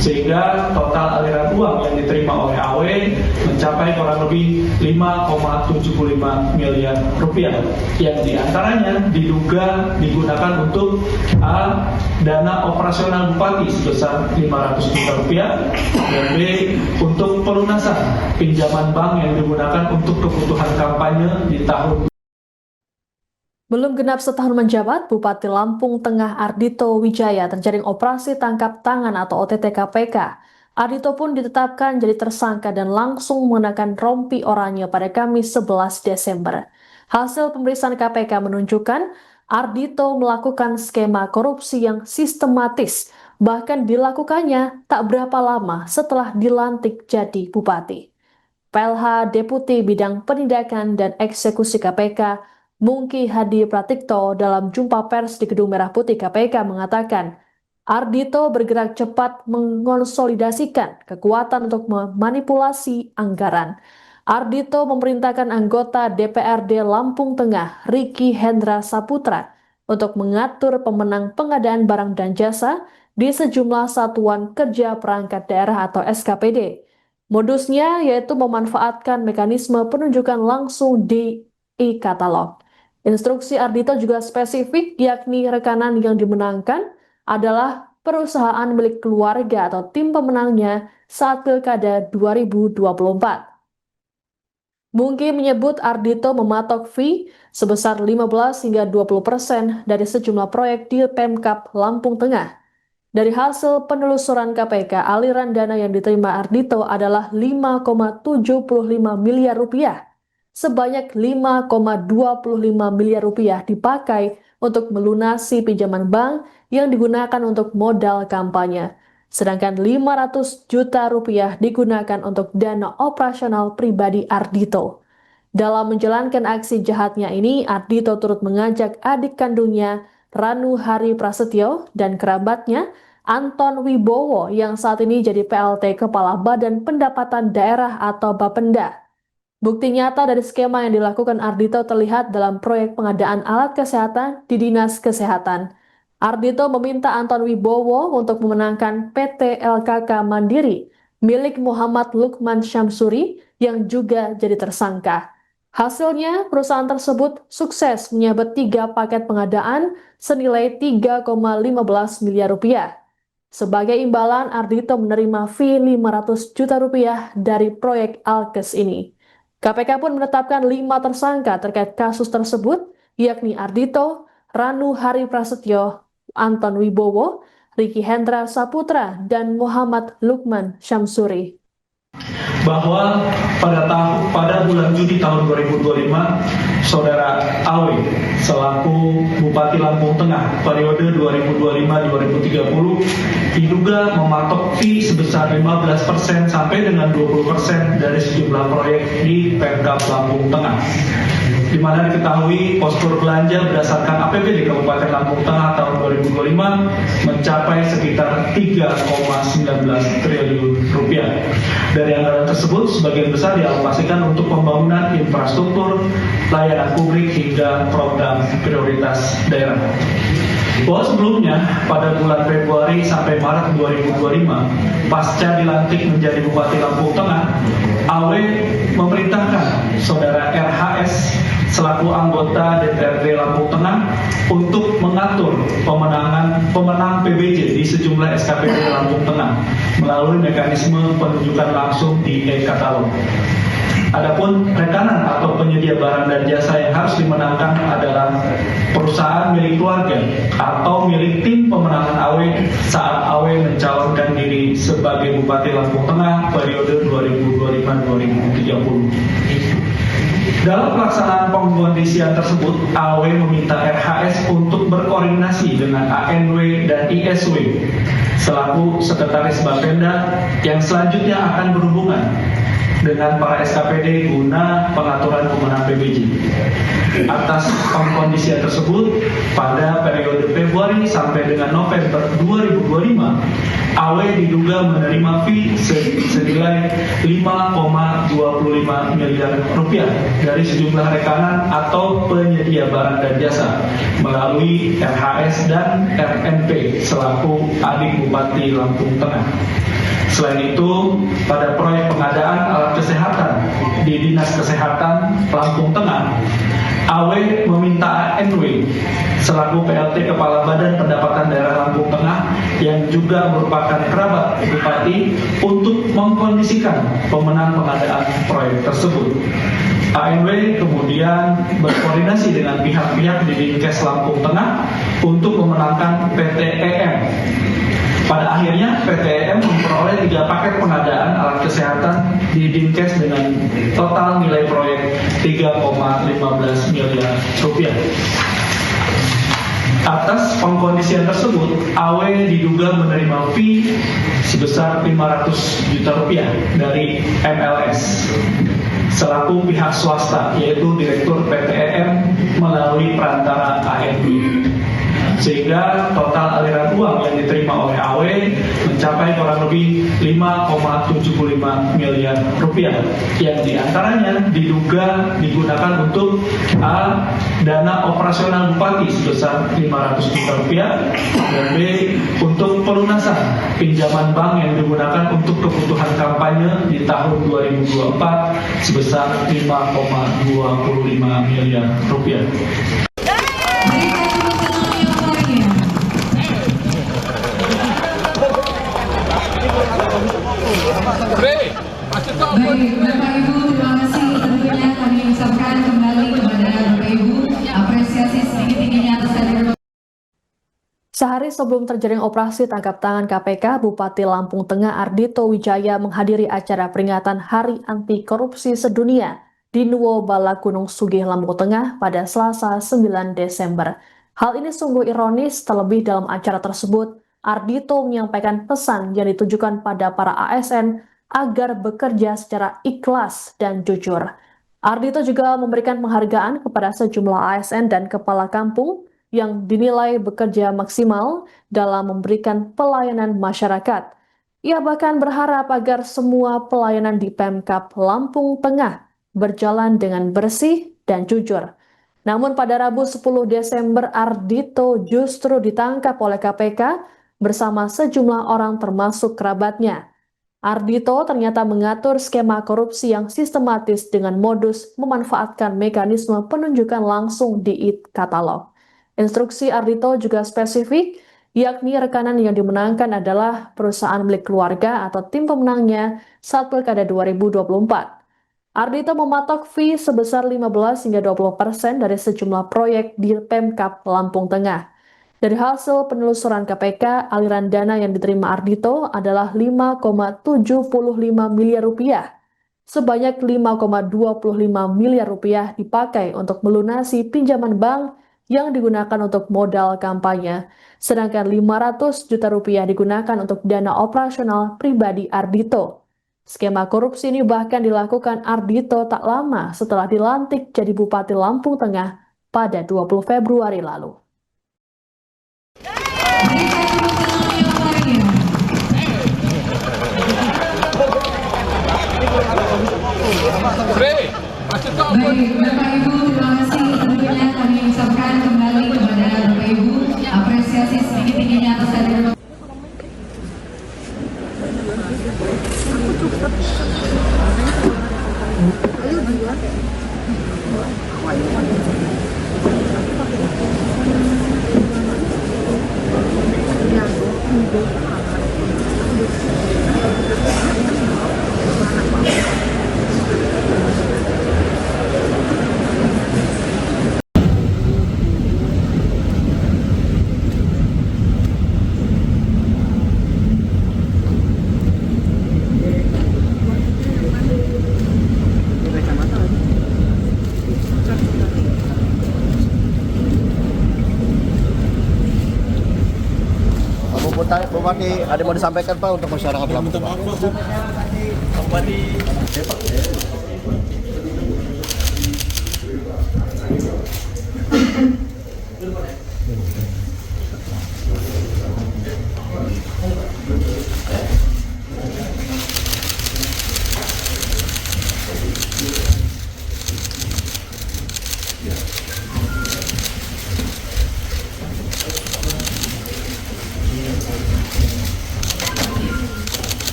sehingga total aliran uang yang diterima oleh AW mencapai kurang lebih 5,75 miliar rupiah, yang diantaranya diduga digunakan untuk A. Dana operasional bupati sebesar 500 juta rupiah, dan B. untuk pelunasan pinjaman bank yang digunakan untuk kebutuhan kampanye di tahun. Belum genap setahun menjabat, Bupati Lampung Tengah Ardhito Wijaya terjaring operasi tangkap tangan atau OTT KPK. Ardhito pun ditetapkan jadi tersangka dan langsung mengenakan rompi oranye pada Kamis 11 Desember. Hasil pemeriksaan KPK menunjukkan Ardhito melakukan skema korupsi yang sistematis, bahkan dilakukannya tak berapa lama setelah dilantik jadi bupati. PLH Deputi Bidang Penindakan dan Eksekusi KPK Mungki Hadi Pratikto dalam jumpa pers di Gedung Merah Putih KPK mengatakan, Ardhito bergerak cepat mengonsolidasikan kekuatan untuk memanipulasi anggaran. Ardhito memerintahkan anggota DPRD Lampung Tengah, Ricky Hendra Saputra, untuk mengatur pemenang pengadaan barang dan jasa di sejumlah satuan kerja perangkat daerah atau SKPD. Modusnya yaitu memanfaatkan mekanisme penunjukan langsung di e-katalog. Instruksi Ardhito juga spesifik, yakni rekanan yang dimenangkan adalah perusahaan milik keluarga atau tim pemenangnya saat Pilkada 2024. Mungkin menyebut Ardhito mematok fee sebesar 15 hingga 20% dari sejumlah proyek di Pemkab Lampung Tengah. Dari hasil penelusuran KPK, aliran dana yang diterima Ardhito adalah 5,75 miliar rupiah. Sebanyak 5,25 miliar rupiah dipakai untuk melunasi pinjaman bank yang digunakan untuk modal kampanye. Sedangkan 500 juta rupiah digunakan untuk dana operasional pribadi Ardhito. Dalam menjalankan aksi jahatnya ini, Ardhito turut mengajak adik kandungnya Ranu Hari Prasetyo dan kerabatnya Anton Wibowo yang saat ini jadi PLT Kepala Badan Pendapatan Daerah atau Bapenda. Bukti nyata dari skema yang dilakukan Ardhito terlihat dalam proyek pengadaan alat kesehatan di Dinas Kesehatan. Ardhito meminta Anton Wibowo untuk memenangkan PT LKK Mandiri milik Muhammad Lukman Syamsuri yang juga jadi tersangka. Hasilnya, perusahaan tersebut sukses menyabet 3 paket pengadaan senilai 3,15 miliar rupiah. Sebagai imbalan, Ardhito menerima fee 500 juta rupiah dari proyek Alkes ini. KPK pun menetapkan 5 tersangka terkait kasus tersebut, yakni Ardhito, Ranu Hari Prasetyo, Anton Wibowo, Ricky Hendra Saputra, dan Muhammad Lukman Syamsuri. Bahwa pada bulan Juni tahun 2025, Saudara Awe selaku Bupati Lampung Tengah periode 2025-2030 diduga mematok fee sebesar 15% sampai dengan 20% dari sejumlah proyek di Pemkab Lampung Tengah, di mana diketahui postur belanja berdasarkan APBD Kabupaten Lampung Tengah tahun 2025 mencapai sekitar 3,19 triliun rupiah. Dari anggaran tersebut, sebagian besar dialokasikan untuk pembangunan infrastruktur, layanan publik hingga program prioritas daerah. Bahwa sebelumnya pada bulan Februari sampai Maret 2025, pasca dilantik menjadi Bupati Lampung Tengah, AW memerintahkan Saudara RHS selaku anggota DPRD Lampung Tengah untuk mengatur pemenang PBJ di sejumlah SKPD Lampung Tengah melalui mekanisme penunjukan langsung di e-katalog. Adapun rekanan atau penyedia barang dan jasa yang harus dimenangkan adalah perusahaan milik keluarga atau milik tim pemenangan AW saat AW mencalonkan diri sebagai Bupati Lampung Tengah periode 2025-2030. Dalam pelaksanaan pengkondisian tersebut, AW meminta RHS untuk berkoordinasi dengan ANW dan ISW selaku Sekretaris Bapenda yang selanjutnya akan berhubungan dengan para SKPD guna pengaturan pemenang PBJ. Atas pengkondisian tersebut, pada periode Februari sampai dengan November 2025, AW diduga menerima fee senilai 5,25 miliar rupiah dari sejumlah rekanan atau penyedia barang dan jasa melalui RHS dan RNP selaku adik Bupati Lampung Tengah. Selain itu, pada proyek pengadaan alat kesehatan di Dinas Kesehatan Lampung Tengah, AW meminta ANW selaku PLT Kepala Badan Pendapatan Daerah Lampung Tengah yang juga merupakan kerabat Bupati untuk mengkondisikan pemenang pengadaan proyek tersebut. ANW kemudian berkoordinasi dengan pihak-pihak di Dinkes Lampung Tengah untuk memenangkan PT EM. Pada akhirnya PT EM memperoleh 3 paket pengadaan alat kesehatan di Dinkes dengan total nilai proyek 3,15 miliar rupiah. Atas pengkondisian tersebut, AW diduga menerima fee sebesar 500 juta rupiah dari MLS selaku pihak swasta, yaitu Direktur PT EM melalui perantara ANW. Sehingga total aliran uang yang diterima oleh AW mencapai kurang lebih 5,75 miliar rupiah, yang diantaranya diduga digunakan untuk A. Dana operasional Bupati sebesar 500 juta rupiah, dan B. Untuk pelunasan pinjaman bank yang digunakan untuk kebutuhan kampanye di tahun 2024 sebesar 5,25 miliar rupiah. Baik, Bapak Ibu, terima kasih. Tentunya kami ucapkan kembali kepada Bapak Ibu apresiasi setinggi-tingginya atas kehadiran. Sehari sebelum terjadinya operasi tangkap tangan KPK, Bupati Lampung Tengah Ardhito Wijaya menghadiri acara peringatan Hari Anti Korupsi Sedunia di Nuwo Balagunung Sugih, Lampung Tengah pada Selasa 9 Desember. Hal ini sungguh ironis, terlebih dalam acara tersebut, Ardhito menyampaikan pesan yang ditujukan pada para ASN agar bekerja secara ikhlas dan jujur. Ardhito juga memberikan penghargaan kepada sejumlah ASN dan kepala kampung yang dinilai bekerja maksimal dalam memberikan pelayanan masyarakat. Ia bahkan berharap agar semua pelayanan di Pemkab Lampung Tengah berjalan dengan bersih dan jujur. Namun pada Rabu 10 Desember, Ardhito justru ditangkap oleh KPK bersama sejumlah orang termasuk kerabatnya. Ardhito ternyata mengatur skema korupsi yang sistematis dengan modus memanfaatkan mekanisme penunjukan langsung di e-katalog. Instruksi Ardhito juga spesifik, yakni rekanan yang dimenangkan adalah perusahaan milik keluarga atau tim pemenangnya saat Pilkada 2024. Ardhito mematok fee sebesar 15 hingga 20% dari sejumlah proyek di Pemkab Lampung Tengah. Dari hasil penelusuran KPK, aliran dana yang diterima Ardhito adalah 5,75 miliar rupiah. Sebanyak 5,25 miliar rupiah dipakai untuk melunasi pinjaman bank yang digunakan untuk modal kampanye, sedangkan 500 juta rupiah digunakan untuk dana operasional pribadi Ardhito. Skema korupsi ini bahkan dilakukan Ardhito tak lama setelah dilantik jadi Bupati Lampung Tengah pada 20 Februari lalu. Baik, Bapak Ibu, terima kasih. Tentunya kami ucapkan kembali kepada Bapak Ibu apresiasi setinggi-tingginya atas kehadiran. Bupati, ada mau disampaikan Pak untuk masyarakat Lampung? Bupati.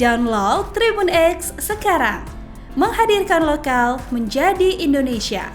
Download Tribun X sekarang. Menghadirkan lokal menjadi Indonesia.